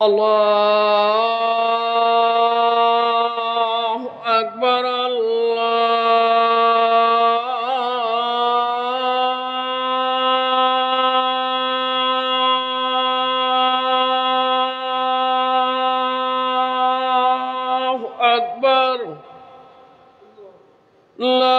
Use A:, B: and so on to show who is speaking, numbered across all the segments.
A: الله أكبر الله أكبر لا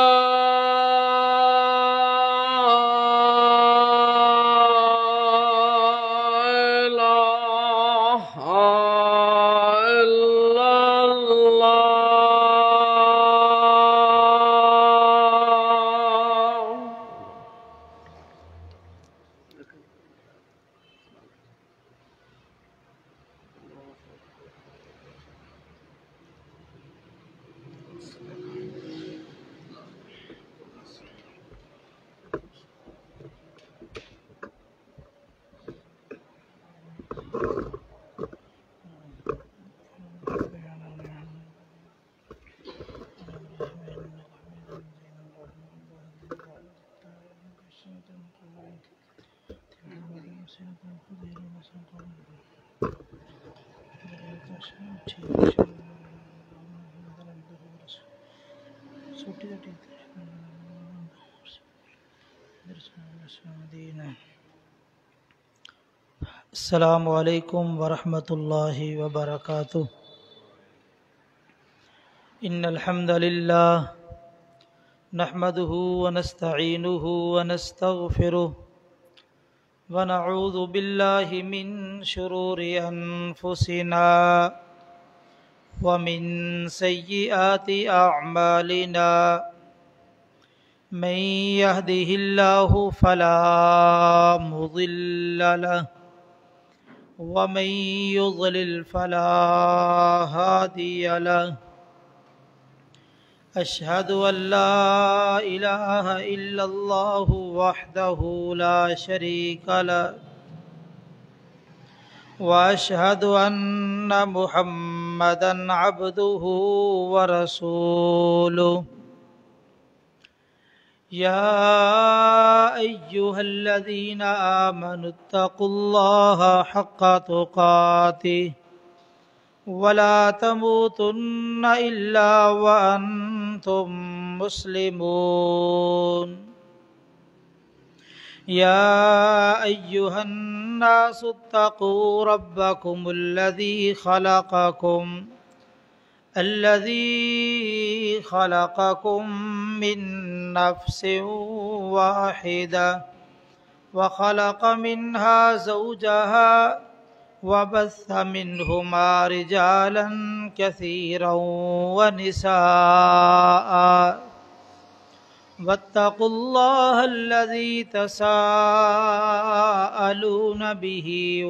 B: السلام علیکم ورحمۃ اللہ وبرکاتہ۔ ان الحمد للہ نحمده ونستعینه ونستغفره ونعوذ باللہ من شرور انفسنا ومن سیئات اعمالنا من يهده الله فلا مضل له ومن يضلل فلا هادي له أشهد أن لا إله إلا الله وحده لا شريك له وأشهد أن محمدا عبده ورسوله يا أيها الذين آمنوا اتقوا الله حق تقاته ولا تموتن إلا وأنتم مسلمون يا أيها الناس اتقوا ربكم الذي خلقكم من نفس واحدة وخلق منها زوجها وبث منهما رجالا كثيرا ونساء واتقوا الله الذي تساءلون به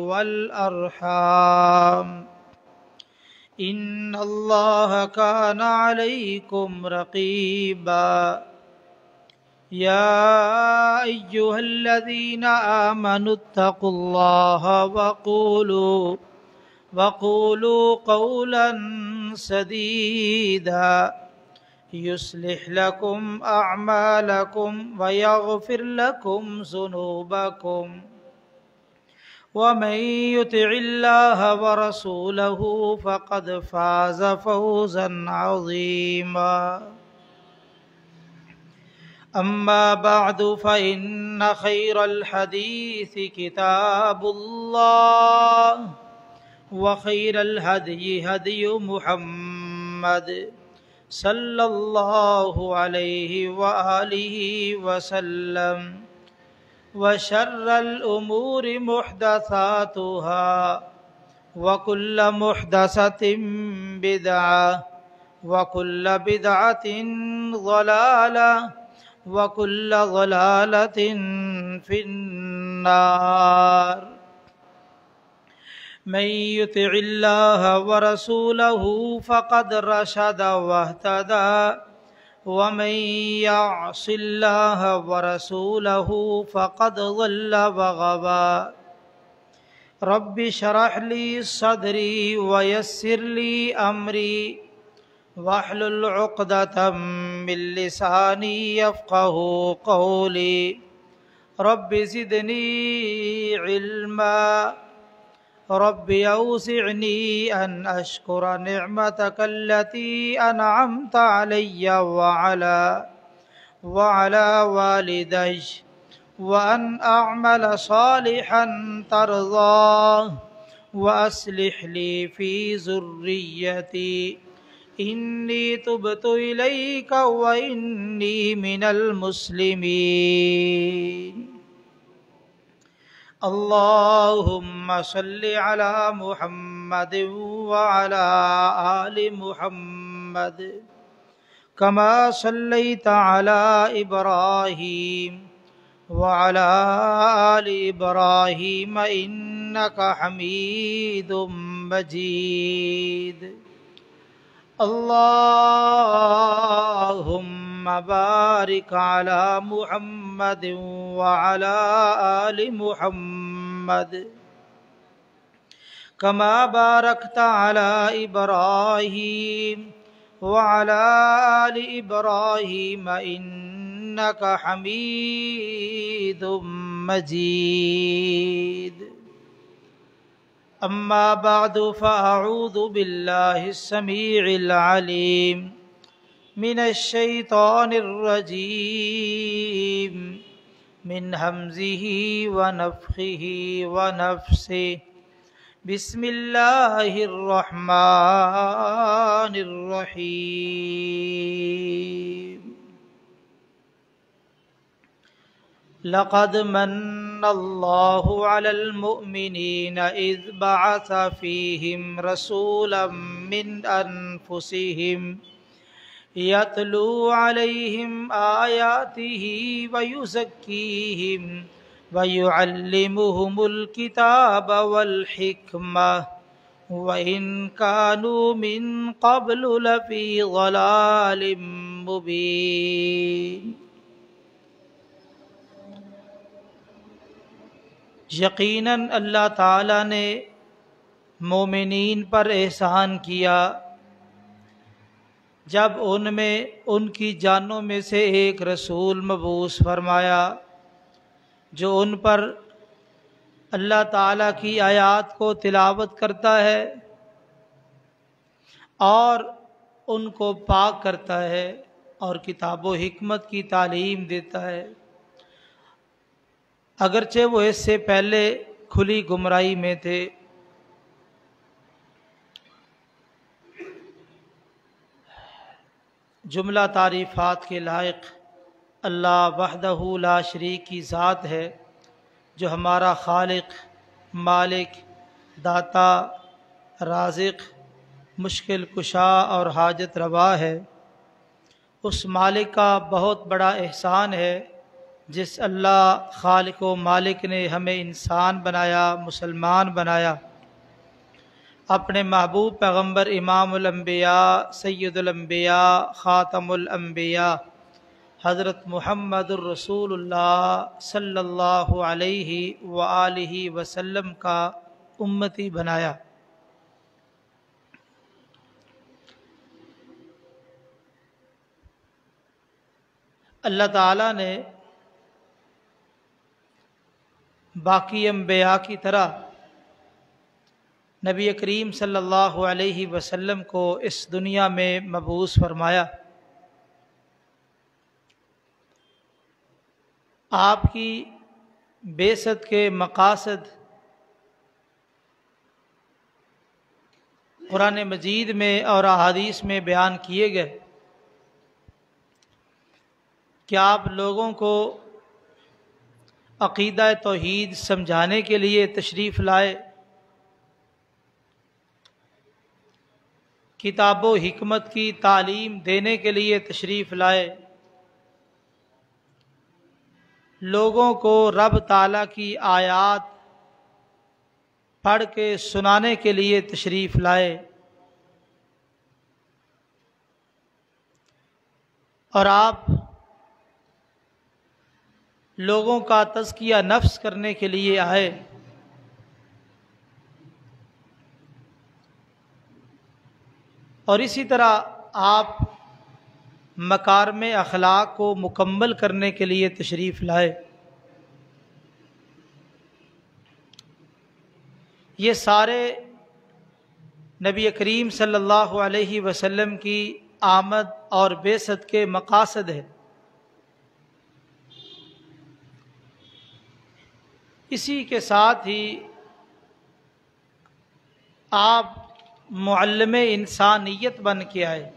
B: والأرحام إن الله كان عليكم رقيبا يا أيها الذين آمنوا اتقوا الله وقولوا قولا سديدا يصلح لكم أعمالكم ويغفر لكم ذنوبكم ومن يطع الله ورسوله فقد فاز فوزا عظيما أما بعد فإن خير الحديث كتاب الله وخير الهدي هدي محمد صلى الله عليه وآله وسلم وشر الأمور محدثاتها وكل محدثة بدعة وكل بدعة ضلالة وكل ضلالة في النار من يطع الله ورسوله فقد رشد واهتدى ومن يعص الله ورسوله فقد ضل وغوى رب اشرح لي صدري ويسر لي أمري واحلل عقدة من لساني يفقهوا قولي رب زدني علما رب أوزعني أن أشكر نعمتك التي أنعمت علي وعلى والدي وأن أعمل صالحا ترضاه وأصلح لي في ذريتي إني تبت إليك وإني من المسلمين اللهم صل على محمد وعلى آل محمد كما صليت على إبراهيم وعلى آل إبراهيم إنك حميد مجيد اللهم بارك على محمد وعلى آل محمد كما باركت على إبراهيم وعلى آل إبراهيم إنك حميد مجيد أما بعد فأعوذ بالله السميع العليم من الشيطان الرجيم من همزه ونفخه ونفسه بسم الله الرحمن الرحيم لقد من الله على المؤمنين إذ بعث فيهم رسولا من أنفسهم يتلو عليهم آياته ويزكيهم ويعلمهم الكتاب والحكمة وإن كانوا من قبل لفي ضلال مبين یقیناً اللہ تعالیٰ نے مومنین پر احسان کیا جب ان میں ان کی جانوں میں سے ایک رسول مبعوث فرمایا جو ان پر اللہ تعالیٰ کی آیات کو تلاوت کرتا ہے اور ان کو پاک کرتا ہے اور کتاب و حکمت کی تعلیم دیتا ہے، اگرچہ وہ اس سے پہلے کھلی گمراہی میں تھے۔ جملہ تعریفات کے لائق اللہ وحدہ لا شریک کی ذات ہے، جو ہمارا خالق، مالک، داتا، رازق، مشکل کشا اور حاجت روا ہے۔ اس مالک کا بہت بڑا احسان ہے جس اللہ خالق و مالک نے ہمیں انسان بنایا، مسلمان بنایا، اپنے محبوب پیغمبر امام الانبیاء، سید الانبیاء، خاتم الانبیاء حضرت محمد الرسول اللہ صلی اللہ علیہ وآلہ وسلم کا امتی بنایا۔ اللہ تعالیٰ نے باقی انبیاء کی طرح نبی کریم صلی اللہ علیہ وسلم کو اس دنیا میں مبعوث فرمایا۔ آپ کی بعثت کے مقاصد قرآن مجید میں اور احادیث میں بیان کیے گئے کہ آپ لوگوں کو عقیدہ توحید سمجھانے کے لیے تشریف لائے، کتاب و حکمت کی تعلیم دینے کے لیے تشریف لائے، لوگوں کو رب تعالیٰ کی آیات پڑھ کے سنانے کے لیے تشریف لائے۔ اور آپ لوگوں کا تزکیہ نفس کرنے کے لیے آئے، اور اسی طرح آپ مکارم اخلاق کو مکمل کرنے کے لیے تشریف لائے۔ یہ سارے نبی کریم صلی اللہ علیہ وسلم کی آمد اور بعثت کے مقاصد ہیں۔ اسی کے ساتھ ہی آپ معلم انسانیت بن کے آئے۔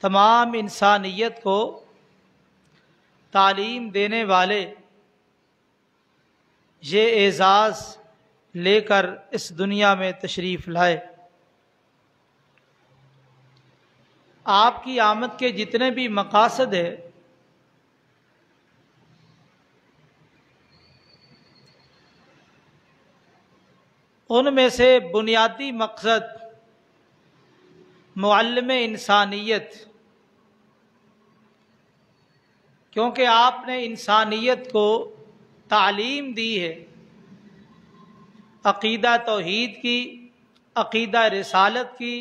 B: تمام انسانیت کو تعلیم دینے والے یہ اعزاز لے کر اس دنیا میں تشریف لائے۔ آپ کی آمد کے جتنے بھی مقاصد ہیں، ان میں سے بنیادی مقصد معلم انسانیت، کیونکہ آپ نے انسانیت کو تعلیم دی ہے عقیدہ توحید کی، عقیدہ رسالت کی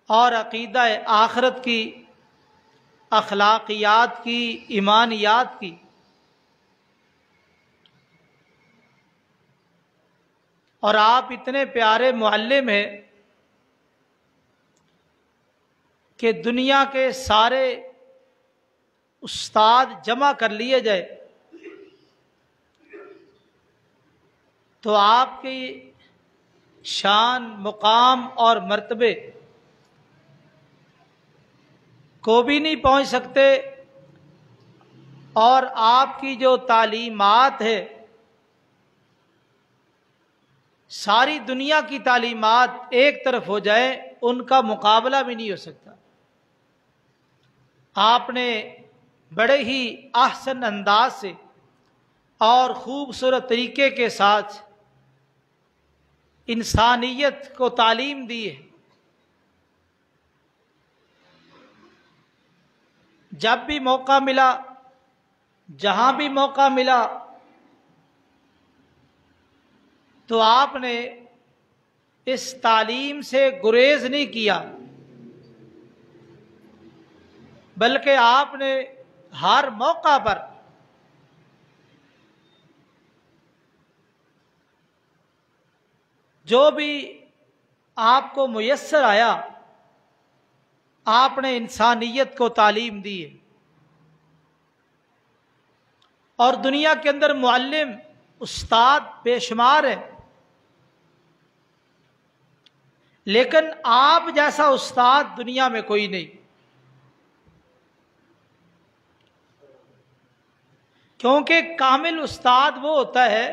B: اور عقیدہ آخرت کی، اخلاقیات کی، ایمانیات کی۔ اور آپ اتنے پیارے معلم ہیں کہ دنیا کے سارے استاد جمع کر لیے جائے تو آپ کی شان، مقام اور مرتبے کو بھی نہیں پہنچ سکتے، اور آپ کی جو تعلیمات ہے، ساری دنیا کی تعلیمات ایک طرف ہو جائے، ان کا مقابلہ بھی نہیں ہو سکتا۔ آپ نے بڑے ہی احسن انداز سے اور خوبصورت طریقے کے ساتھ انسانیت کو تعلیم دی ہے۔ جب بھی موقع ملا، جہاں بھی موقع ملا، تو آپ نے اس تعلیم سے گریز نہیں کیا، بلکہ آپ نے ہر موقع پر جو بھی آپ کو میسر آیا، آپ نے انسانیت کو تعلیم دی ہے۔ اور دنیا کے اندر معلم، استاد بے شمار ہیں، لیکن آپ جیسا استاد دنیا میں کوئی نہیں، کیونکہ کامل استاد وہ ہوتا ہے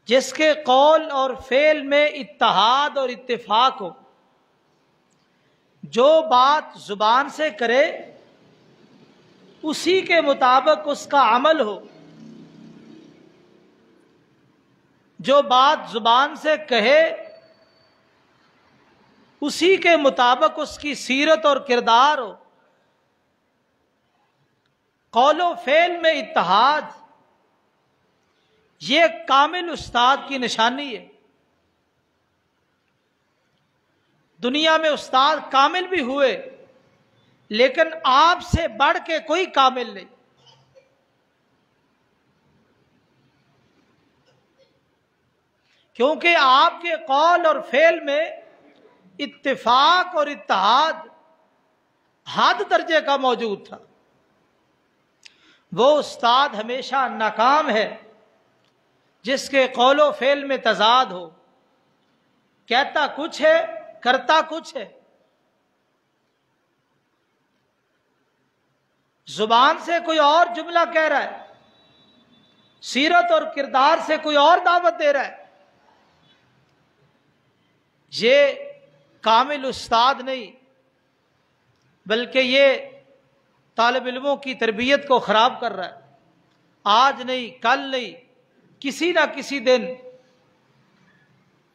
B: جس کے قول اور فعل میں اتحاد اور اتفاق ہو، جو بات زبان سے کرے اسی کے مطابق اس کا عمل ہو، جو بات زبان سے کہے اسی کے مطابق اس کی سیرت اور کردار ہو، قول و فعل میں اتحاد، یہ کامل استاد کی نشانی ہے۔ دنیا میں استاد کامل بھی ہوئے، لیکن آپ سے بڑھ کے کوئی کامل نہیں۔ کیونکہ آپ کے قول اور فعل میں اتفاق اور اتحاد حد درجے کا موجود تھا۔ وہ استاد ہمیشہ ناکام ہے جس کے قول و فعل میں تضاد ہو، کہتا کچھ ہے کرتا کچھ ہے، زبان سے کوئی اور جملہ کہہ رہا ہے، سیرت اور کردار سے کوئی اور دعوت دے رہا ہے۔ یہ کامل استاد نہیں، بلکہ یہ طالب علموں کی تربیت کو خراب کر رہا ہے۔ آج نہیں، کل نہیں، کسی نہ کسی دن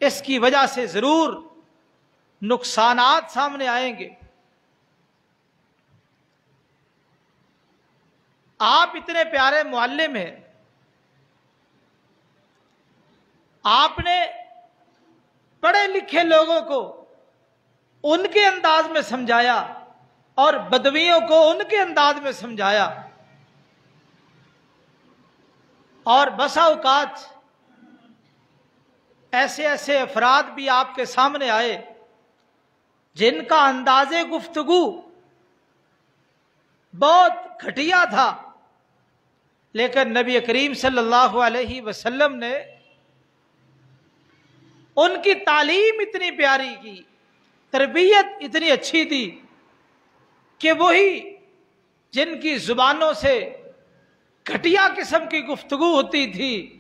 B: اس کی وجہ سے ضرور نقصانات سامنے آئیں گے۔ آپ اتنے پیارے معلم ہیں، آپ نے پڑھے لکھے لوگوں کو ان کے انداز میں سمجھایا اور بدویوں کو ان کے انداز میں سمجھایا، اور بسا اوقات ایسے ایسے افراد بھی آپ کے سامنے آئے جن کا انداز گفتگو بہت گھٹیا تھا، لیکن نبی کریم صلی اللہ علیہ وسلم نے ان کی تعلیم اتنی پیاری کی، تربیت اتنی اچھی دی کہ وہی جن کی زبانوں سے گھٹیا قسم کی گفتگو ہوتی تھی،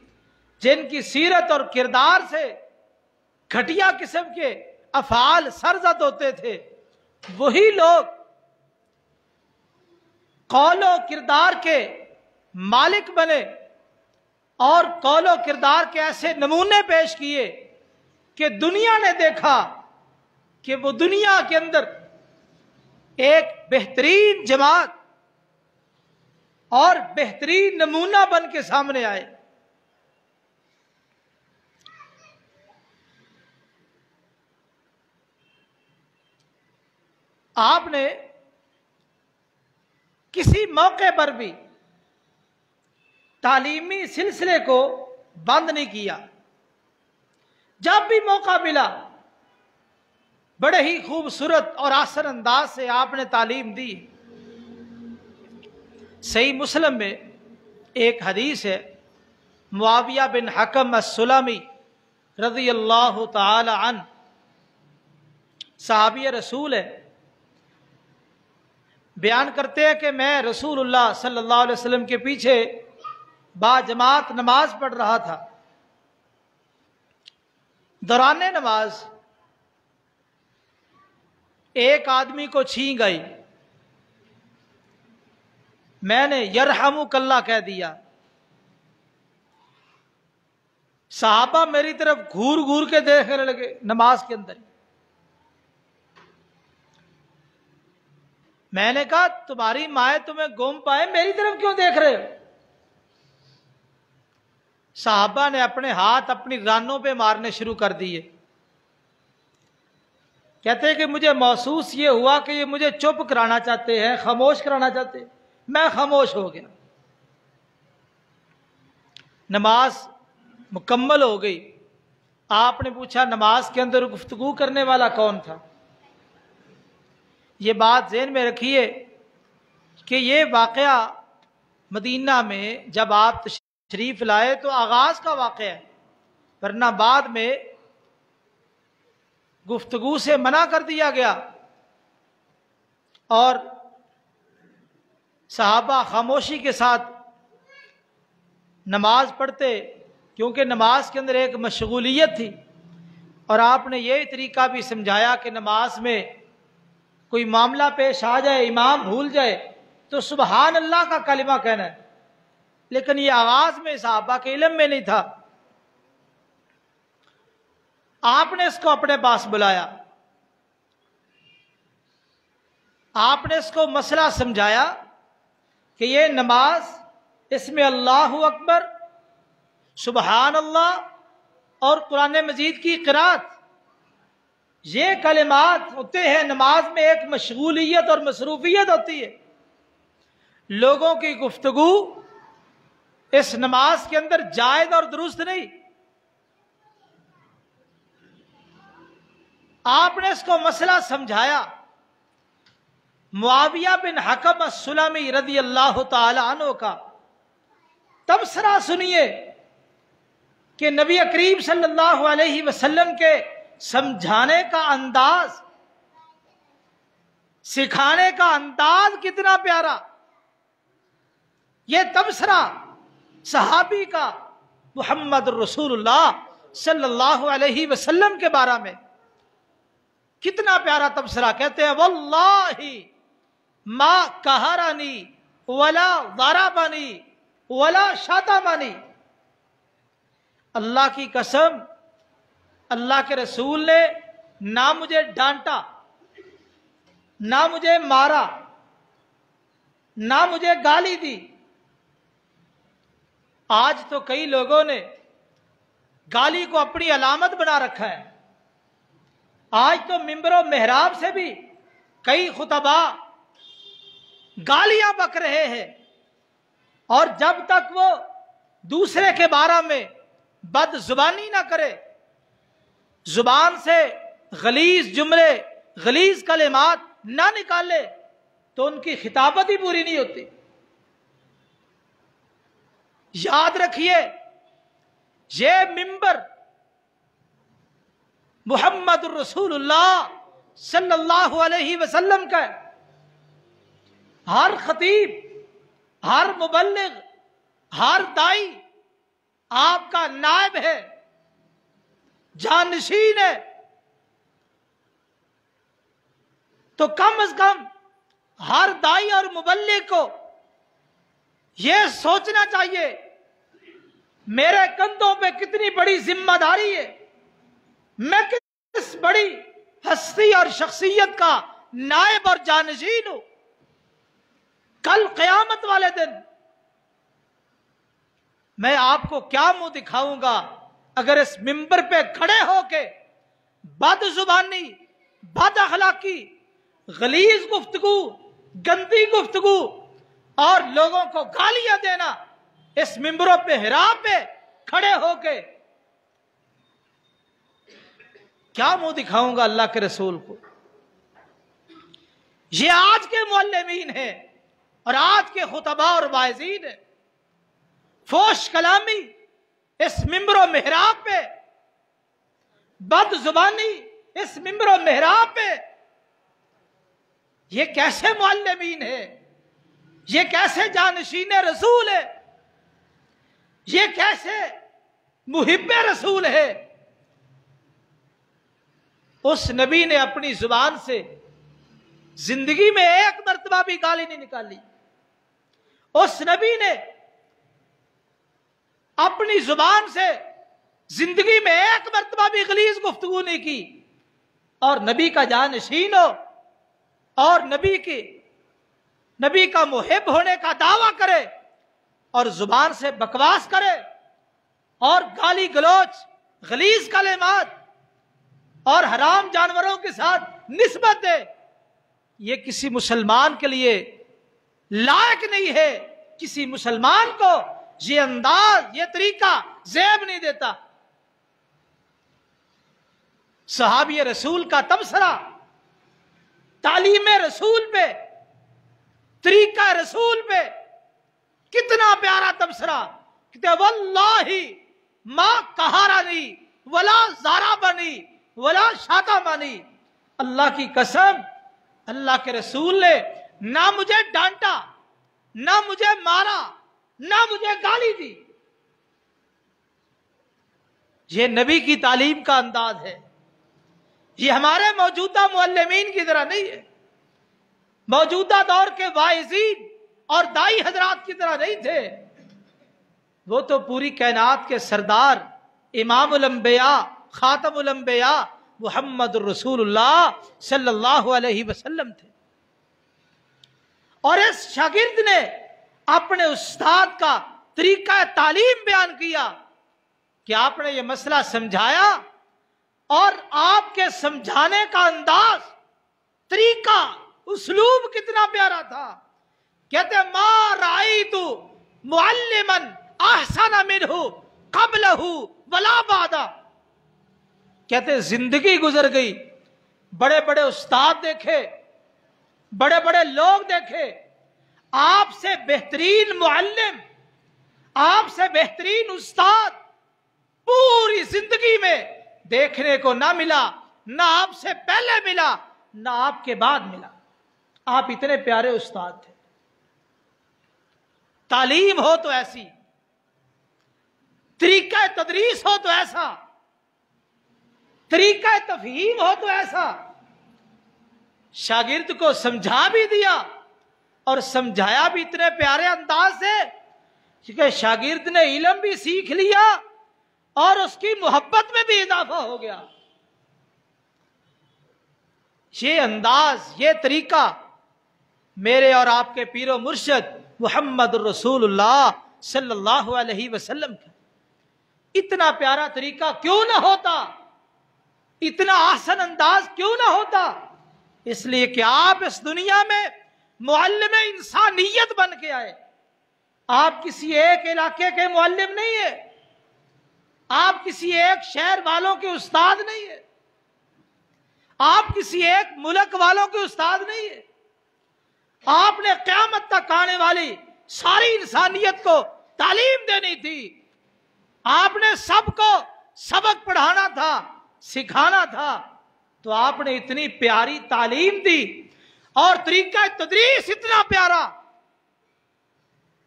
B: جن کی سیرت اور کردار سے گھٹیا قسم کے افعال سرزد ہوتے تھے، وہی لوگ قول و کردار کے مالک بنے اور قول و کردار کے ایسے نمونے پیش کیے کہ دنیا نے دیکھا کہ وہ دنیا کے اندر ایک بہترین جماعت اور بہترین نمونہ بن کے سامنے آئے۔ آپ نے کسی موقع پر بھی تعلیمی سلسلے کو بند نہیں کیا، جب بھی موقع ملا بڑے ہی خوبصورت اور آسان انداز سے آپ نے تعلیم دی۔ صحیح مسلم میں ایک حدیث ہے، معاویہ بن حکم السلمی رضی اللہ تعالی عنہ صحابی رسول ہے، بیان کرتے ہیں کہ میں رسول اللہ صلی اللہ علیہ وسلم کے پیچھے با جماعت نماز پڑھ رہا تھا۔ دوران نماز ایک آدمی کو چھینک گئی، میں نے یرحمک اللہ کہہ دیا، صحابہ میری طرف گھور گھور کے دیکھنے لگے نماز کے اندر۔ میں نے کہا تمہاری مائیں تمہیں گم پائے، میری طرف کیوں دیکھ رہے ہو؟ صحابہ نے اپنے ہاتھ اپنی رانوں پہ مارنے شروع کر دیے، کہتے ہیں کہ مجھے محسوس یہ ہوا کہ یہ مجھے چپ کرانا چاہتے ہیں، خاموش کرانا چاہتے ہیں۔ میں خاموش ہو گیا۔ نماز مکمل ہو گئی۔ آپ نے پوچھا نماز کے اندر گفتگو کرنے والا کون تھا؟ یہ بات ذہن میں رکھیے کہ یہ واقعہ مدینہ میں جب آپ تشریف لائے تو آغاز کا واقعہ ہے، ورنہ بعد میں گفتگو سے منع کر دیا گیا اور صحابہ خاموشی کے ساتھ نماز پڑھتے، کیونکہ نماز کے اندر ایک مشغولیت تھی، اور آپ نے یہ طریقہ بھی سمجھایا کہ نماز میں کوئی معاملہ پیش آ جائے، امام بھول جائے تو سبحان اللہ کا کلمہ کہنا ہے، لیکن یہ آغاز میں صحابہ کے علم میں نہیں تھا۔ آپ نے اس کو اپنے پاس بلایا، آپ نے اس کو مسئلہ سمجھایا کہ یہ نماز، اس میں اللہ اکبر، سبحان اللہ اور قرآن مجید کی قرات، یہ کلمات ہوتے ہیں۔ نماز میں ایک مشغولیت اور مصروفیت ہوتی ہے، لوگوں کی گفتگو اس نماز کے اندر جائز اور درست نہیں۔ آپ نے اس کو مسئلہ سمجھایا۔ معاویہ بن حکم السلمی رضی اللہ تعالی عنہ کا تبصرہ سنیے کہ نبی کریم صلی اللہ علیہ وسلم کے سمجھانے کا انداز، سکھانے کا انداز کتنا پیارا۔ یہ تبصرہ صحابی کا محمد رسول اللہ صلی اللہ علیہ وسلم کے بارے میں کتنا پیارا تبصرہ۔ کہتے ہیں واللہ ما قہرنی ولا ضربنی ولا شتمنی، اللہ کی قسم اللہ کے رسول نے نہ مجھے ڈانٹا، نہ مجھے مارا، نہ مجھے گالی دی۔ آج تو کئی لوگوں نے گالی کو اپنی علامت بنا رکھا ہے۔ آج تو ممبر و محراب سے بھی کئی خطبا گالیاں بک رہے ہیں، اور جب تک وہ دوسرے کے بارے میں بد زبانی نہ کرے، زبان سے غلیظ جملے، غلیظ کلمات نہ نکالے، تو ان کی خطابت ہی پوری نہیں ہوتی۔ یاد رکھیے، یہ ممبر محمد الرسول اللہ صلی اللہ علیہ وسلم کا ہے۔ ہر خطیب، ہر مبلغ، ہر دائی آپ کا نائب ہے، جانشین ہے۔ تو کم از کم ہر دائی اور مبلغ کو یہ سوچنا چاہیے، میرے کندھوں پہ کتنی بڑی ذمہ داری ہے، میں کس بڑی ہستی اور شخصیت کا نائب اور جانشین ہوں۔ کل قیامت والے دن میں آپ کو کیا منہ دکھاؤں گا اگر اس ممبر پہ کھڑے ہو کے بد زبانی، بد اخلاقی، غلیظ گفتگو، گندی گفتگو اور لوگوں کو گالیاں دینا اس ممبروں پہ محراب پہ کھڑے ہو کے کیا منہ دکھاؤں گا اللہ کے رسول کو؟ یہ آج کے معلمین ہیں اور آج کے خطباء اور واعظین ہیں۔ فوش کلامی اس ممبر و محراب پہ، بد زبانی اس ممبر و محراب پہ، یہ کیسے معلمین ہیں؟ یہ کیسے جانشین رسول ہے؟ یہ کیسے محب رسول ہے؟ اس نبی نے اپنی زبان سے زندگی میں ایک مرتبہ بھی گالی نہیں نکالی۔ اس نبی نے اپنی زبان سے زندگی میں ایک مرتبہ بھی غلیظ گفتگو نہیں کی، اور نبی کا جانشین ہو اور نبی کا محب ہونے کا دعویٰ کرے اور زبان سے بکواس کرے اور گالی گلوچ، غلیظ کلمات اور حرام جانوروں کے ساتھ نسبت دے، یہ کسی مسلمان کے لیے لائق نہیں ہے۔ کسی مسلمان کو یہ انداز، یہ طریقہ زیب نہیں دیتا۔ صحابی رسول کا تبصرہ، تعلیم رسول پہ، طریقہ رسول پہ کتنا پیارا تبصرہ کہ واللہ ما قہرنی ولا ضربنی ولا شتمنی۔ اللہ کی قسم، اللہ کے رسول نے نہ مجھے ڈانٹا، نہ مجھے مارا، نہ مجھے گالی دی۔ یہ نبی کی تعلیم کا انداز ہے۔ یہ ہمارے موجودہ معلمین کی طرح نہیں ہے، موجودہ دور کے واعظین اور دائی حضرات کی طرح نہیں تھے۔ وہ تو پوری کائنات کے سردار، امام الانبیاء، خاتم الانبیاء محمد الرسول اللہ صلی اللہ علیہ وسلم تھے۔ اور اس شاگرد نے اپنے استاد کا طریقہ تعلیم بیان کیا کہ آپ نے یہ مسئلہ سمجھایا، اور آپ کے سمجھانے کا انداز، طریقہ، اسلوب کتنا پیارا تھا۔ کہتے ما رأیت معلما احسن منہ قبلہ ولا بعدہ۔ کہتے زندگی گزر گئی، بڑے بڑے استاد دیکھے، بڑے بڑے لوگ دیکھے، آپ سے بہترین معلم، آپ سے بہترین استاد پوری زندگی میں دیکھنے کو نہ ملا، نہ آپ سے پہلے ملا، نہ آپ کے بعد ملا۔ آپ اتنے پیارے استاد تھے۔ تعلیم ہو تو ایسی، طریقہ تدریس ہو تو ایسا، طریقہ تفہیم ہو تو ایسا۔ شاگرد کو سمجھا بھی دیا اور سمجھایا بھی اتنے پیارے انداز سے کہ شاگرد نے علم بھی سیکھ لیا اور اس کی محبت میں بھی اضافہ ہو گیا۔ یہ انداز، یہ طریقہ میرے اور آپ کے پیر و مرشد محمد الرسول اللہ صلی اللہ علیہ وسلم کا اتنا پیارا طریقہ کیوں نہ ہوتا، اتنا احسن انداز کیوں نہ ہوتا؟ اس لیے کہ آپ اس دنیا میں معلم انسانیت بن کے آئے۔ آپ کسی ایک علاقے کے معلم نہیں ہیں، آپ کسی ایک شہر والوں کے استاد نہیں ہیں، آپ کسی ایک ملک والوں کے استاد نہیں ہیں۔ آپ نے قیامت تک آنے والی ساری انسانیت کو تعلیم دینی تھی، آپ نے سب کو سبق پڑھانا تھا، سکھانا تھا، تو آپ نے اتنی پیاری تعلیم دی اور طریقہ تدریس اتنا پیارا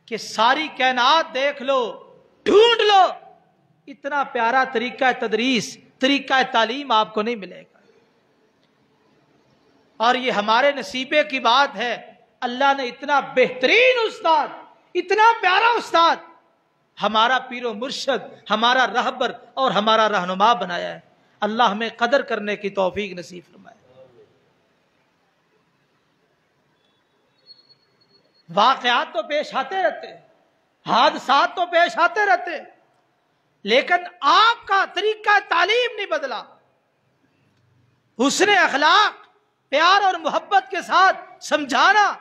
B: کہ ساری کائنات دیکھ لو، ڈھونڈ لو، اتنا پیارا طریقہ تدریس، طریقہ تعلیم آپ کو نہیں ملے گا۔ اور یہ ہمارے نصیبے کی بات ہے، اللہ نے اتنا بہترین استاد، اتنا پیارا استاد ہمارا پیر و مرشد، ہمارا رہبر اور ہمارا رہنما بنایا ہے۔ اللہ ہمیں قدر کرنے کی توفیق نصیب فرمائے۔ واقعات تو پیش آتے رہتے، حادثات تو پیش آتے رہتے، لیکن آپ کا طریقہ تعلیم نہیں بدلا۔ حسن اخلاق، پیار اور محبت کے ساتھ سمجھانا،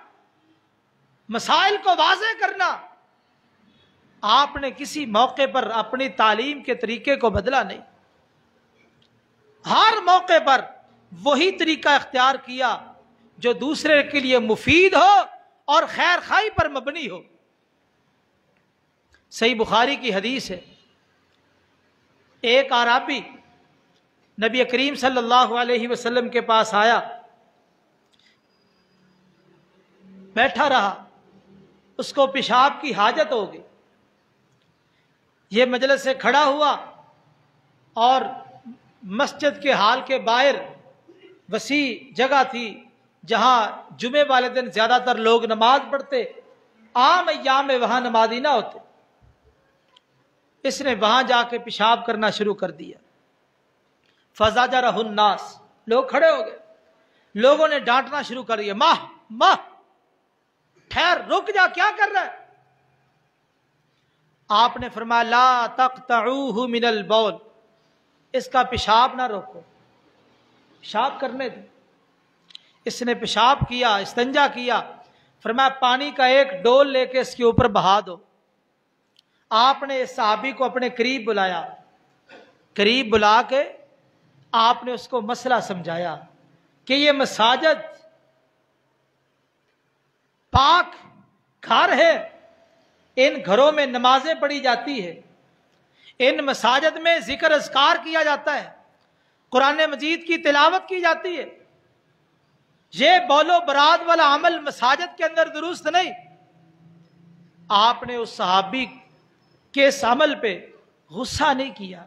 B: مسائل کو واضح کرنا، آپ نے کسی موقع پر اپنی تعلیم کے طریقے کو بدلا نہیں۔ ہر موقع پر وہی طریقہ اختیار کیا جو دوسرے کے لیے مفید ہو اور خیر خواہی پر مبنی ہو۔ صحیح بخاری کی حدیث ہے، ایک اعرابی نبی کریم صلی اللہ علیہ وسلم کے پاس آیا، بیٹھا رہا، اس کو پیشاب کی حاجت ہو گئی۔ یہ مجلس سے کھڑا ہوا اور مسجد کے ہال کے باہر وسیع جگہ تھی جہاں جمعے والے دن زیادہ تر لوگ نماز پڑھتے، عام ایام میں وہاں نمازی نہ ہوتے۔ اس نے وہاں جا کے پیشاب کرنا شروع کر دیا۔ فزجرہ الناس، لوگ کھڑے ہو گئے، لوگوں نے ڈانٹنا شروع کر دیا، ماہ ٹھہر، رک جا، کیا کر رہا ہے؟ آپ نے فرمایا لا تقطعوہ من البول، اس کا پیشاب نہ روکو، پیشاب کرنے دو۔ اس نے پیشاب کیا، استنجا کیا، فرمایا پانی کا ایک ڈول لے کے اس کے اوپر بہا دو۔ آپ نے اس صحابی کو اپنے قریب بلایا، قریب بلا کے آپ نے اس کو مسئلہ سمجھایا کہ یہ مساجد پاک گھر ہے، ان گھروں میں نمازیں پڑھی جاتی ہے، ان مساجد میں ذکر اذکار کیا جاتا ہے، قرآن مجید کی تلاوت کی جاتی ہے، یہ بول و برات والا عمل مساجد کے اندر درست نہیں۔ آپ نے اس صحابی کے اس عمل پہ غصہ نہیں کیا،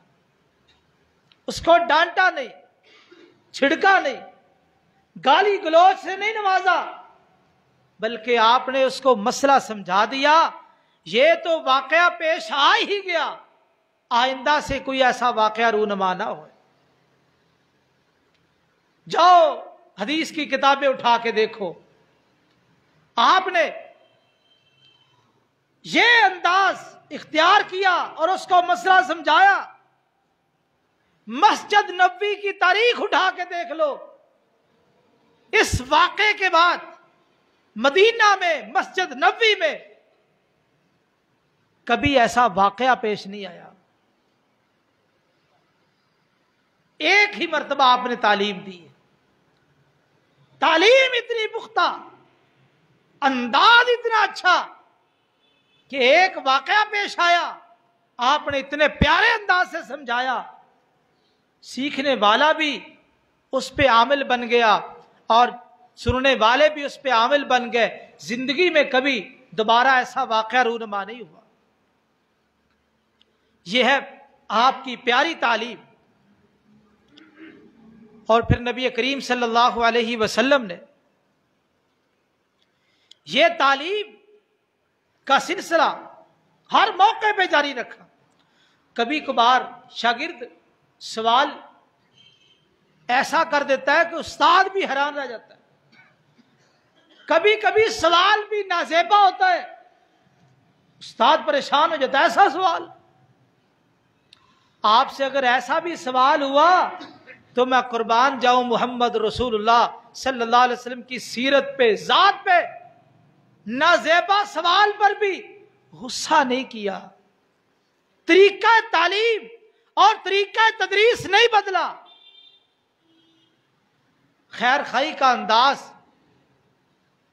B: اس کو ڈانٹا نہیں، چھڑکا نہیں، گالی گلوچ سے نہیں نوازا، بلکہ آپ نے اس کو مسئلہ سمجھا دیا، یہ تو واقعہ پیش آ ہی گیا، آئندہ سے کوئی ایسا واقعہ رونما نہ ہو۔ جاؤ حدیث کی کتابیں اٹھا کے دیکھو، آپ نے یہ انداز اختیار کیا اور اس کو مسئلہ سمجھایا۔ مسجد نبوی کی تاریخ اٹھا کے دیکھ لو، اس واقعے کے بعد مدینہ میں مسجد نبوی میں کبھی ایسا واقعہ پیش نہیں آیا۔ ایک ہی مرتبہ آپ نے تعلیم دی، تعلیم اتنی پختہ، انداز اتنا اچھا کہ ایک واقعہ پیش آیا، آپ نے اتنے پیارے انداز سے سمجھایا، سیکھنے والا بھی اس پہ عامل بن گیا اور سننے والے بھی اس پہ عامل بن گئے۔ زندگی میں کبھی دوبارہ ایسا واقعہ رونما نہیں ہوا۔ یہ ہے آپ کی پیاری تعلیم۔ اور پھر نبی کریم صلی اللہ علیہ وسلم نے یہ تعلیم کا سلسلہ ہر موقع پہ جاری رکھا۔ کبھی کبھار شاگرد سوال ایسا کر دیتا ہے کہ استاد بھی حیران رہ جاتا ہے، کبھی کبھی سوال بھی نازیبا ہوتا ہے، استاد پریشان ہو جاتا ہے، ایسا سوال۔ آپ سے اگر ایسا بھی سوال ہوا تو میں قربان جاؤں محمد رسول اللہ صلی اللہ علیہ وسلم کی سیرت پہ، ذات پہ، نازیبا سوال پر بھی غصہ نہیں کیا، طریقہ تعلیم اور طریقہ تدریس نہیں بدلا، خیر خائی کا انداز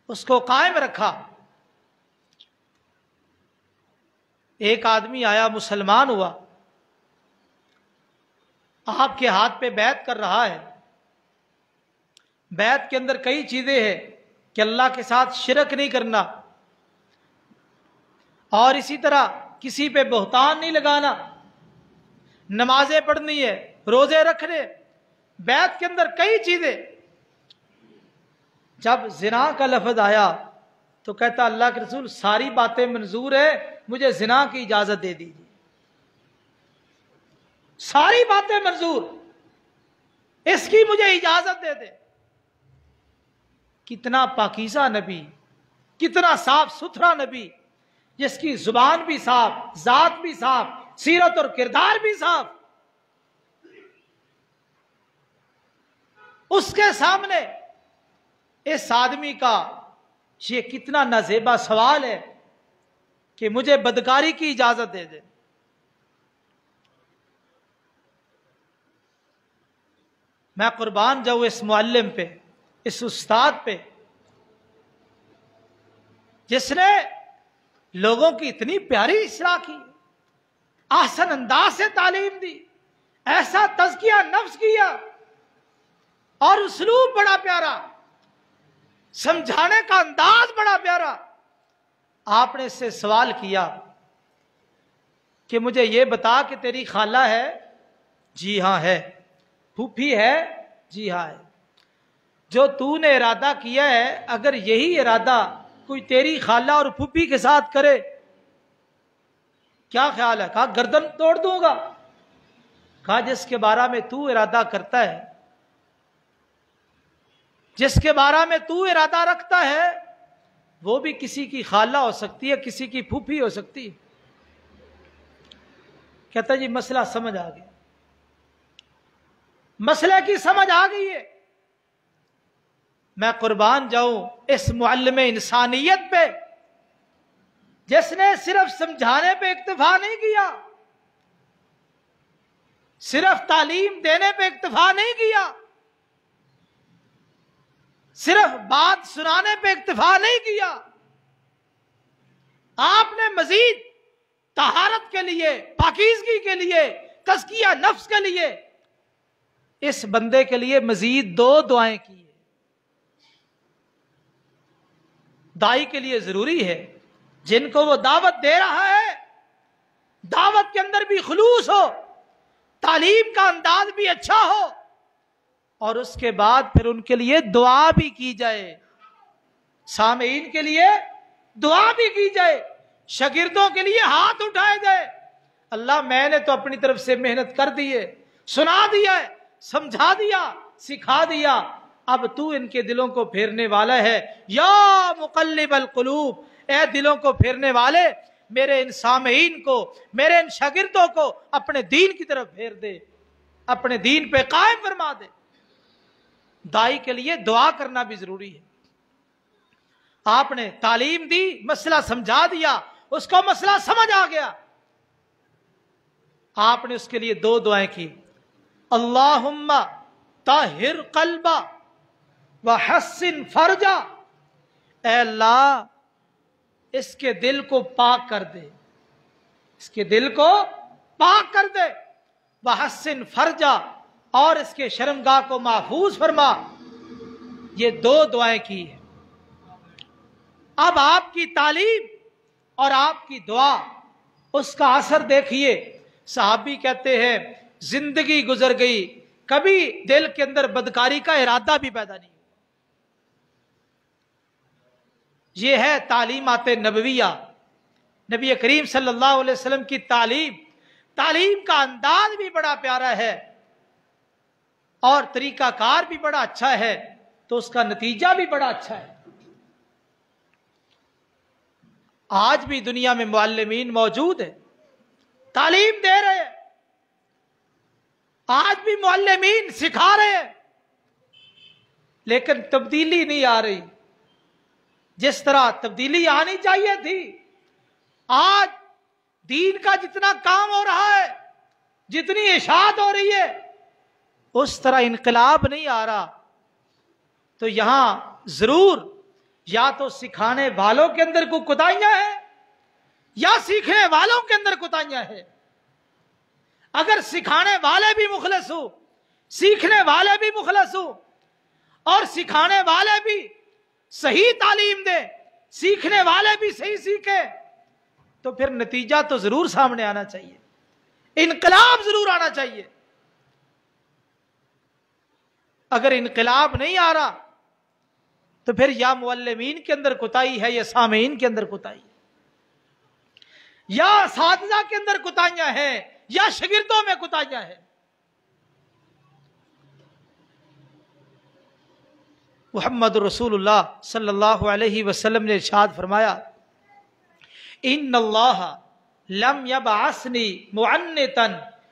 B: اس کو قائم رکھا۔ ایک آدمی آیا، مسلمان ہوا، آپ کے ہاتھ پہ بیعت کر رہا ہے۔ بیعت کے اندر کئی چیزیں ہیں کہ اللہ کے ساتھ شرک نہیں کرنا، اور اسی طرح کسی پہ بہتان نہیں لگانا، نمازیں پڑھنی ہے، روزے رکھنے، بیعت کے اندر کئی چیزیں۔ جب زنا کا لفظ آیا تو کہتا اللہ کے رسول ساری باتیں منظور ہے، مجھے زنا کی اجازت دے دیجیے، ساری باتیں منظور، اس کی مجھے اجازت دے دے۔ کتنا پاکیزہ نبی، کتنا صاف ستھرا نبی، جس کی زبان بھی صاف، ذات بھی صاف، سیرت اور کردار بھی صاف۔ اس کے سامنے اس آدمی کا یہ کتنا نازیبا سوال ہے کہ مجھے بدکاری کی اجازت دے دے۔ میں قربان جاؤں اس معلم پہ، اس استاد پہ، جس نے لوگوں کی اتنی پیاری اصلاح کی، احسن انداز سے تعلیم دی، ایسا تزکیہ نفس کیا، اور اسلوب بڑا پیارا، سمجھانے کا انداز بڑا پیارا۔ آپ نے اس سے سوال کیا کہ مجھے یہ بتا کہ تیری خالہ ہے؟ جی ہاں ہے۔ پھوپھی ہے؟ جی ہاں ہے۔ جو تو نے ارادہ کیا ہے، اگر یہی ارادہ کوئی تیری خالہ اور پھوپھی کے ساتھ کرے کیا خیال ہے؟ کہا گردن توڑ دوں گا۔ کہا جس کے بارے میں تو ارادہ کرتا ہے، جس کے بارے میں تو ارادہ رکھتا ہے، وہ بھی کسی کی خالہ ہو سکتی ہے، کسی کی پھوپھی ہو سکتی ہے۔ کہتا جی مسئلہ سمجھ آ گیا، مسئلے کی سمجھ آ گئی ہے۔ میں قربان جاؤں اس معلم انسانیت پہ، جس نے صرف سمجھانے پہ اکتفا نہیں کیا، صرف تعلیم دینے پہ اکتفا نہیں کیا، صرف بات سنانے پہ اکتفا نہیں کیا، آپ نے مزید طہارت کے لیے، پاکیزگی کے لیے، تزکیہ نفس کے لیے اس بندے کے لیے مزید 2 دعائیں کی ہیں۔ دائی کے لیے ضروری ہے جن کو وہ دعوت دے رہا ہے، دعوت کے اندر بھی خلوص ہو، تعلیم کا انداز بھی اچھا ہو، اور اس کے بعد پھر ان کے لیے دعا بھی کی جائے، سامعین کے لیے دعا بھی کی جائے، شاگردوں کے لیے ہاتھ اٹھائے جائے۔ اللہ میں نے تو اپنی طرف سے محنت کر دی ہے، سنا دیا ہے، سمجھا دیا، سکھا دیا، اب تو ان کے دلوں کو پھیرنے والا ہے۔ یا مقلب القلوب، اے دلوں کو پھیرنے والے، میرے ان سامعین کو، میرے ان شاگردوں کو اپنے دین کی طرف پھیر دے، اپنے دین پہ قائم فرما دے۔ دائی کے لیے دعا کرنا بھی ضروری ہے۔ آپ نے تعلیم دی، مسئلہ سمجھا دیا، اس کو مسئلہ سمجھ آ گیا، آپ نے اس کے لیے 2 دعائیں کی۔ اللہم طہر قلبا وحسن فرجا، اے اللہ اس کے دل کو پاک کر دے، اس کے دل کو پاک کر دے، وحسن فرجا، اور اس کے شرمگاہ کو محفوظ فرما۔ یہ 2 دعائیں کی ہیں۔ اب آپ کی تعلیم اور آپ کی دعا، اس کا اثر دیکھیے۔ صحابی کہتے ہیں زندگی گزر گئی، کبھی دل کے اندر بدکاری کا ارادہ بھی پیدا نہیں ہوا۔ یہ ہے تعلیمات نبویہ، نبی کریم صلی اللہ علیہ وسلم کی تعلیم۔ تعلیم کا انداز بھی بڑا پیارا ہے اور طریقہ کار بھی بڑا اچھا ہے تو اس کا نتیجہ بھی بڑا اچھا ہے۔ آج بھی دنیا میں معلمین موجود ہیں، تعلیم دے رہے ہیں، آج بھی معلمین سکھا رہے ہیں، لیکن تبدیلی نہیں آ رہی جس طرح تبدیلی آنی چاہیے تھی۔ آج دین کا جتنا کام ہو رہا ہے، جتنی اشاعت ہو رہی ہے، اس طرح انقلاب نہیں آ رہا۔ تو یہاں ضرور یا تو سکھانے والوں کے اندر کوئی کوتاہیاں ہیں یا سیکھنے والوں کے اندر کوتاہیاں ہیں۔ اگر سکھانے والے بھی مخلص ہو، سیکھنے والے بھی مخلص ہو اور سکھانے والے بھی صحیح تعلیم دے، سیکھنے والے بھی صحیح سیکھے، تو پھر نتیجہ تو ضرور سامنے آنا چاہیے، انقلاب ضرور آنا چاہیے۔ اگر انقلاب نہیں آ رہا تو پھر یا معلمین کے اندر کوتاہی ہے یا سامعین کے اندر کوتاہی ہے، یا اساتذہ کے اندر کوتاہیاں ہیں یا شاگردوں میں کوتاہیاں ہیں۔ محمد رسول اللہ صلی اللہ علیہ وسلم نے ارشاد فرمایا، ان اللہ لم یبعثنی معنتا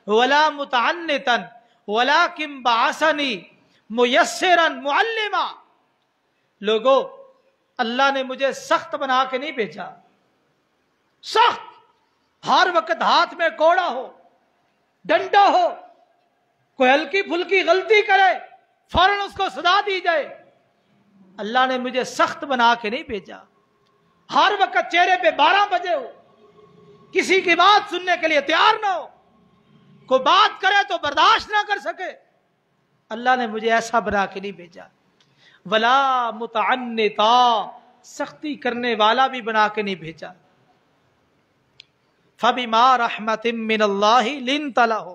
B: ولا متعنتا ولکن بعثنی میسرا معلما۔ لوگو، اللہ نے مجھے سخت بنا کے نہیں بھیجا، سخت ہر وقت ہاتھ میں کوڑا ہو، ڈنڈا ہو، کوئی ہلکی پھلکی غلطی کرے فوراً اس کو سزا دی جائے۔ اللہ نے مجھے سخت بنا کے نہیں بھیجا، ہر وقت چہرے پہ 12 بجے ہو، کسی کی بات سننے کے لیے تیار نہ ہو، کوئی بات کرے تو برداشت نہ کر سکے۔ اللہ نے مجھے ایسا بنا کے نہیں بھیجا۔ ولا متعنتا، سختی کرنے والا بھی بنا کے نہیں بھیجا۔ فبما رحمت من اللہ لنت لهم،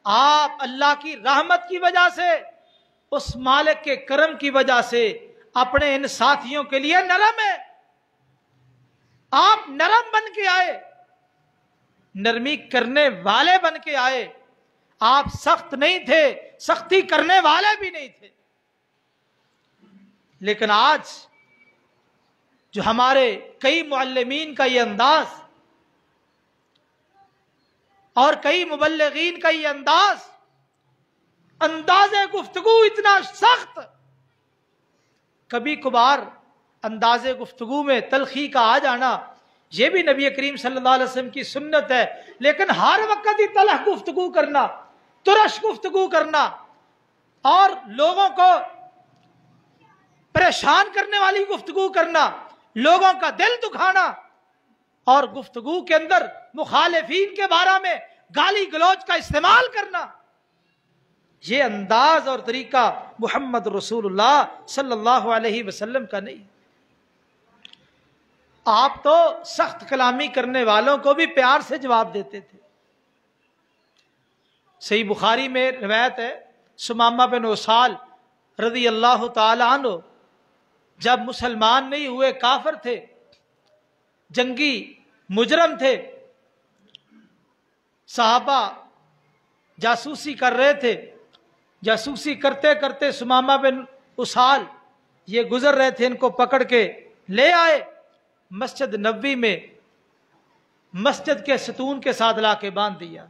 B: آپ اللہ کی رحمت کی وجہ سے، اس مالک کے کرم کی وجہ سے اپنے ان ساتھیوں کے لیے نرم ہے۔ آپ نرم بن کے آئے، نرمی کرنے والے بن کے آئے، آپ سخت نہیں تھے، سختی کرنے والے بھی نہیں تھے۔ لیکن آج جو ہمارے کئی معلمین کا یہ انداز اور کئی مبلغین کا یہ انداز گفتگو اتنا سخت، کبھی کبھار انداز گفتگو میں تلخی کا آ جانا یہ بھی نبی کریم صلی اللہ علیہ وسلم کی سنت ہے، لیکن ہر وقت ہی تلخ گفتگو کرنا، ترش گفتگو کرنا اور لوگوں کو پریشان کرنے والی گفتگو کرنا، لوگوں کا دل دکھانا اور گفتگو کے اندر مخالفین کے بارے میں گالی گلوچ کا استعمال کرنا، یہ انداز اور طریقہ محمد رسول اللہ صلی اللہ علیہ وسلم کا نہیں۔ آپ تو سخت کلامی کرنے والوں کو بھی پیار سے جواب دیتے تھے۔ صحیح بخاری میں روایت ہے، سمامہ بن اسال رضی اللہ تعالی عنہ جب مسلمان نہیں ہوئے، کافر تھے، جنگی مجرم تھے، صحابہ جاسوسی کر رہے تھے، جاسوسی کرتے کرتے سمامہ بن اسال یہ گزر رہے تھے، ان کو پکڑ کے لے آئے مسجد نبوی میں، مسجد کے ستون کے ساتھ لا کے باندھ دیا۔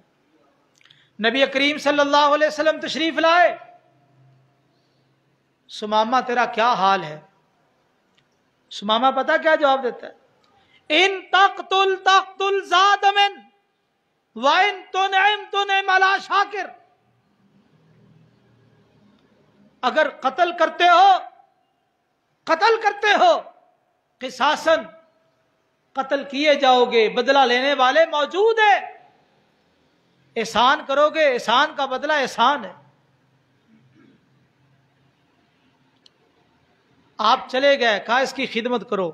B: نبی کریم صلی اللہ علیہ وسلم تشریف لائے، سمامہ تیرا کیا حال ہے؟ سمامہ پتہ کیا جواب دیتا ہے؟ ان تقتل تقتل ذا دم وان تنعم تنعم علی شاکر۔ اگر قتل کرتے ہو قصاصاً قتل کیے جاؤ گے، بدلہ لینے والے موجود ہیں، احسان کرو گے، احسان کا بدلہ احسان ہے۔ آپ چلے گئے، کہا اس کی خدمت کرو،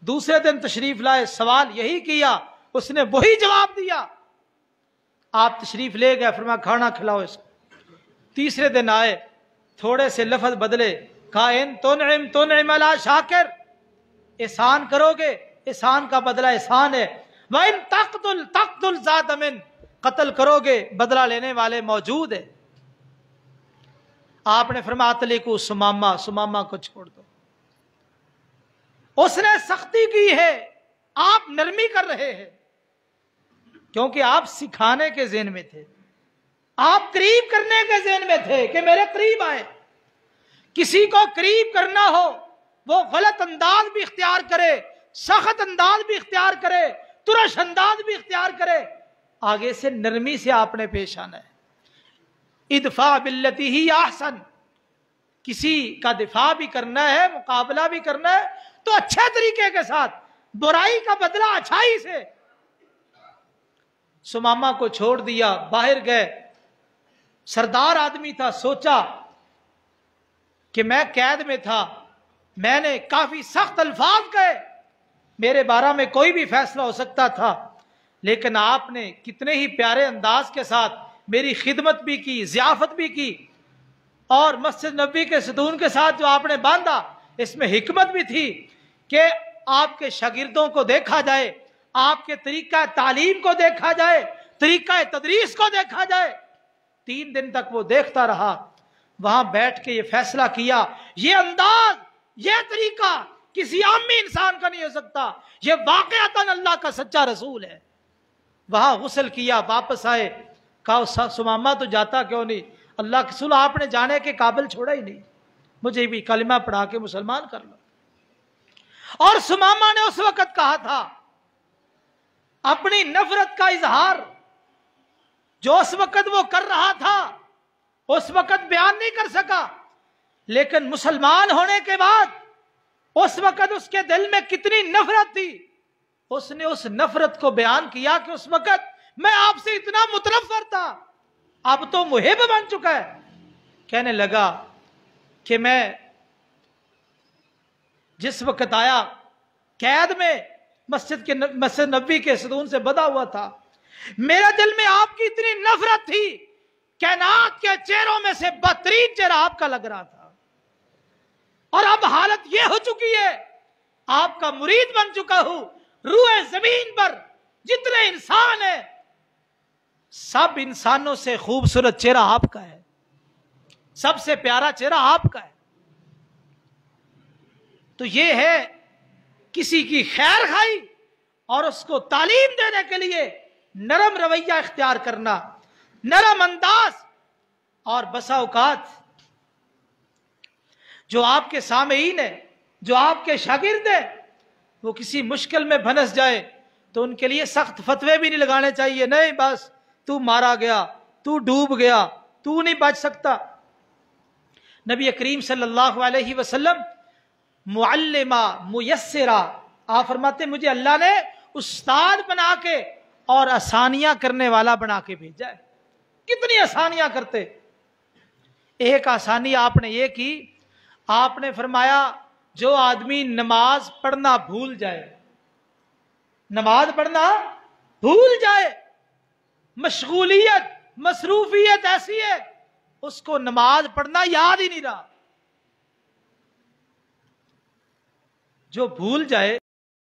B: دوسرے دن تشریف لائے، سوال یہی کیا، اس نے وہی جواب دیا، آپ تشریف لے گئے، فرمایا کھانا کھلاؤ اس کو۔ تیسرے دن آئے، تھوڑے سے لفظ بدلے، کہا ان تنعم تنعم علی شاکر، احسان کرو گے، احسان کا بدلہ احسان ہے۔ وَإِن تَقْتُلْ تَقْتُلْ ذَا دَمٍ، قتل کرو گے بدلہ لینے والے موجود ہیں۔ آپ نے فرمایا اطلقوا سمامہ، سمامہ کو چھوڑ دو۔ اس نے سختی کی ہے، آپ نرمی کر رہے ہیں، کیونکہ آپ سکھانے کے ذہن میں تھے، آپ قریب کرنے کے ذہن میں تھے کہ میرے قریب آئے۔ کسی کو قریب کرنا ہو وہ غلط انداز بھی اختیار کرے، سخت انداز بھی اختیار کرے، ترش انداز بھی اختیار کرے، آگے سے نرمی سے آپ نے پیش آنا ہے۔ ادفع باللتی ہی احسن، کسی کا دفاع بھی کرنا ہے، مقابلہ بھی کرنا ہے تو اچھے طریقے کے ساتھ، برائی کا بدلہ اچھائی سے۔ سمامہ کو چھوڑ دیا، باہر گئے، سردار آدمی تھا، سوچا کہ میں قید میں تھا، میں نے کافی سخت الفاظ کہے، میرے بارے میں کوئی بھی فیصلہ ہو سکتا تھا، لیکن آپ نے کتنے ہی پیارے انداز کے ساتھ میری خدمت بھی کی، ضیافت بھی کی، اور مسجد نبوی کے ستون کے ساتھ جو آپ نے باندھا، اس میں حکمت بھی تھی کہ آپ کے شاگردوں کو دیکھا جائے، آپ کے طریقہ تعلیم کو دیکھا جائے، طریقہ تدریس کو دیکھا جائے۔ 3 دن تک وہ دیکھتا رہا، وہاں بیٹھ کے یہ فیصلہ کیا، یہ انداز، یہ طریقہ کسی عامی انسان کا نہیں ہو سکتا، یہ واقعتاً اللہ کا سچا رسول ہے۔ وہاں غسل کیا، واپس آئے، کہا سمامہ تو جاتا کیوں نہیں؟ اللہ کے رسول آپ نے جانے کے قابل چھوڑا ہی نہیں، مجھے بھی کلمہ پڑھا کے مسلمان کر لو۔ اور سمامہ نے اس وقت کہا تھا اپنی نفرت کا اظہار جو اس وقت وہ کر رہا تھا، اس وقت بیان نہیں کر سکا، لیکن مسلمان ہونے کے بعد اس وقت اس کے دل میں کتنی نفرت تھی، اس نے اس نفرت کو بیان کیا کہ اس وقت میں آپ سے اتنا متنفر تھا، اب تو محب بن چکا ہے۔ کہنے لگا کہ میں جس وقت آیا قید میں مسجد نبوی کے ستون سے بندھا ہوا تھا، میرے دل میں آپ کی اتنی نفرت تھی، کائنات کے چہروں میں سے بدترین چہرہ آپ کا لگ رہا تھا، اور اب حالت یہ ہو چکی ہے آپ کا مرید بن چکا ہوں، روح زمین پر جتنے انسان ہیں سب انسانوں سے خوبصورت چہرہ آپ کا ہے، سب سے پیارا چہرہ آپ کا ہے۔ تو یہ ہے کسی کی خیر خواہی اور اس کو تعلیم دینے کے لیے نرم رویہ اختیار کرنا، نرم انداز۔ اور بسا اوقات جو آپ کے سامعین ہیں، جو آپ کے شاگرد ہیں، وہ کسی مشکل میں پھنس جائے تو ان کے لیے سخت فتوے بھی نہیں لگانے چاہیے، نہیں بس تو مارا گیا، تو ڈوب گیا، تو نہیں بچ سکتا۔ نبی کریم صلی اللہ علیہ وسلم معلمہ میسرہ، آپ فرماتے ہیں مجھے اللہ نے استاد بنا کے اور آسانیاں کرنے والا بنا کے بھیجا ہے۔ کتنی آسانیاں کرتے، ایک آسانی آپ نے یہ کی، آپ نے فرمایا جو آدمی نماز پڑھنا بھول جائے، نماز پڑھنا بھول جائے، مشغولیت مصروفیت ایسی ہے اس کو نماز پڑھنا یاد ہی نہیں رہا، جو بھول جائے